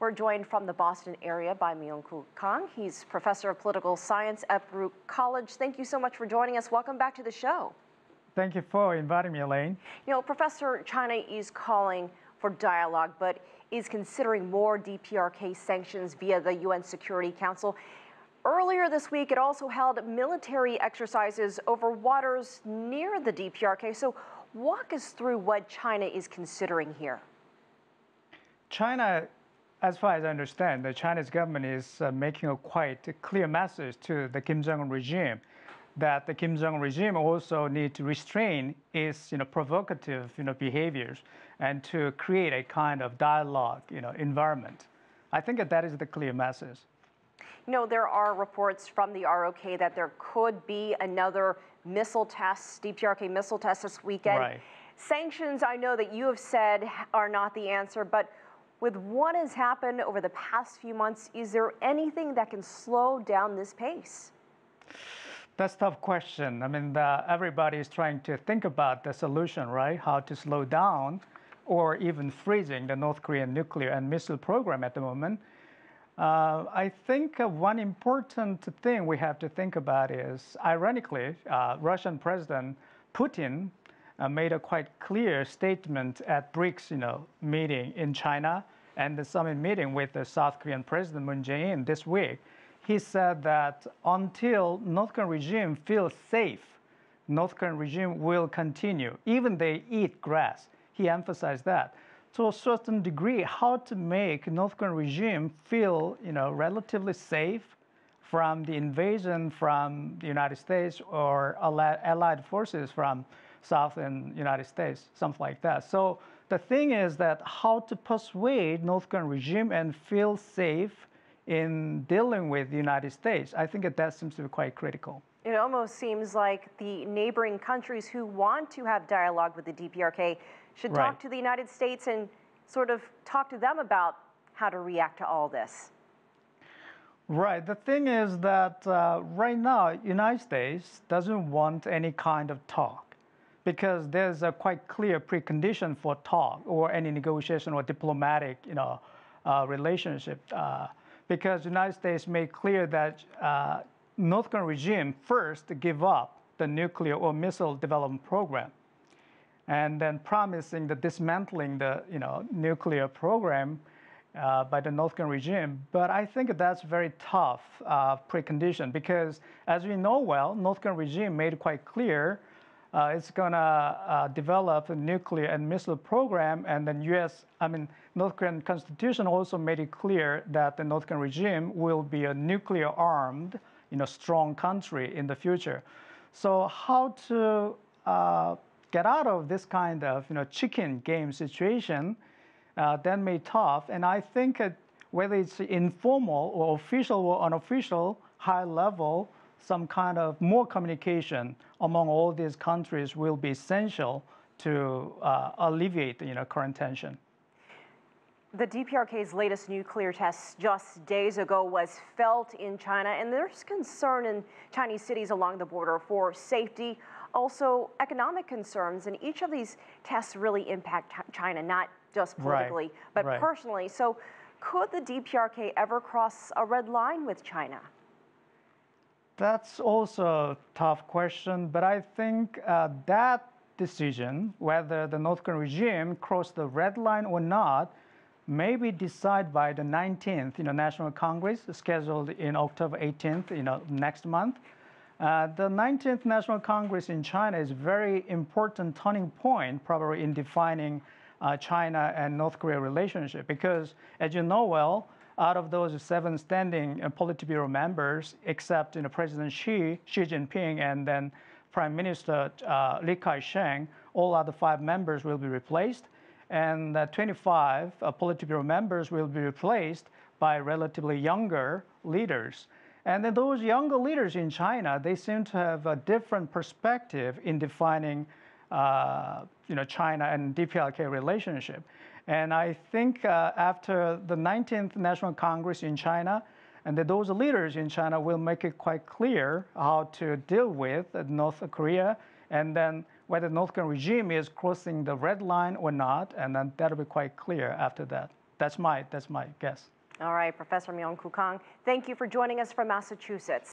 We're joined from the Boston area by Myung-Koo Kang. He's professor of political science at Baruch College. Thank you so much for joining us. Welcome back to the show. Thank you for inviting me, Elaine. You know, Professor, China is calling for dialogue, but is considering more DPRK sanctions via the UN Security Council. Earlier this week, it also held military exercises over waters near the DPRK. So walk us through what China is considering here. China, as far as I understand, the Chinese government is making a quite clear message to the Kim Jong-un regime that the Kim Jong-un regime also needs to restrain its provocative behaviors and to create a kind of dialogue environment. I think that is the clear message. You know, there are reports from the ROK that there could be another missile test, DPRK missile test this weekend. Right. Sanctions, I know that you have said, are not the answer, but with what has happened over the past few months, is there anything that can slow down this pace? That's a tough question. I mean, everybody is trying to think about the solution, right? How to slow down or even freezing the North Korean nuclear and missile program at the moment. I think one important thing we have to think about is, ironically, Russian President Putin made a quite clear statement at BRICS meeting in China and the summit meeting with the South Korean President Moon Jae-in this week. He said that until North Korean regime feels safe, North Korean regime will continue, even they eat grass. He emphasized that. To a certain degree, how to make North Korean regime feel relatively safe from the invasion from the United States or allied forces from Southern United States, something like that. So the thing is that how to persuade North Korean regime and feel safe in dealing with the United States, I think that seems to be quite critical. It almost seems like the neighboring countries who want to have dialogue with the DPRK should talk to the United States and sort of talk to them about how to react to all this. Right. The thing is that right now, United States doesn't want any kind of talk because there's a quite clear precondition for talk or any negotiation or diplomatic, relationship. Because the United States made clear that North Korean regime first give up the nuclear or missile development program, and then promising the dismantling the nuclear program by the North Korean regime. But I think that's very tough precondition because, as we know well, North Korean regime made quite clear it's gonna develop a nuclear and missile program, and then North Korean constitution also made it clear that the North Korean regime will be a nuclear armed, strong country in the future. So how to get out of this kind of chicken game situation, that may be tough. And I think whether it's informal or official or unofficial, high level, some kind of more communication among all these countries will be essential to alleviate the current tension. The DPRK's latest nuclear test just days ago was felt in China, and there's concern in Chinese cities along the border for safety, also economic concerns, and each of these tests really impact China, not just politically, but personally. So could the DPRK ever cross a red line with China? That's also a tough question, but I think that decision, whether the North Korean regime crossed the red line or not, may be decided by the 19th National Congress scheduled in October 18th, next month. The 19th National Congress in China is a very important turning point, probably in defining China and North Korea relationship, because as you know well, out of those 7 standing Politburo members, except President Xi Jinping, and then Prime Minister Li Ka-shing, all other 5 members will be replaced, and 25 Politburo members will be replaced by relatively younger leaders. And then those younger leaders in China, they seem to have a different perspective in defining China and DPRK relationship. And I think after the 19th National Congress in China, and those leaders in China will make it quite clear how to deal with North Korea, and then whether the North Korean regime is crossing the red line or not, and then that'll be quite clear after that. That's my guess. All right, Professor Myung-Koo Kang, thank you for joining us from Massachusetts.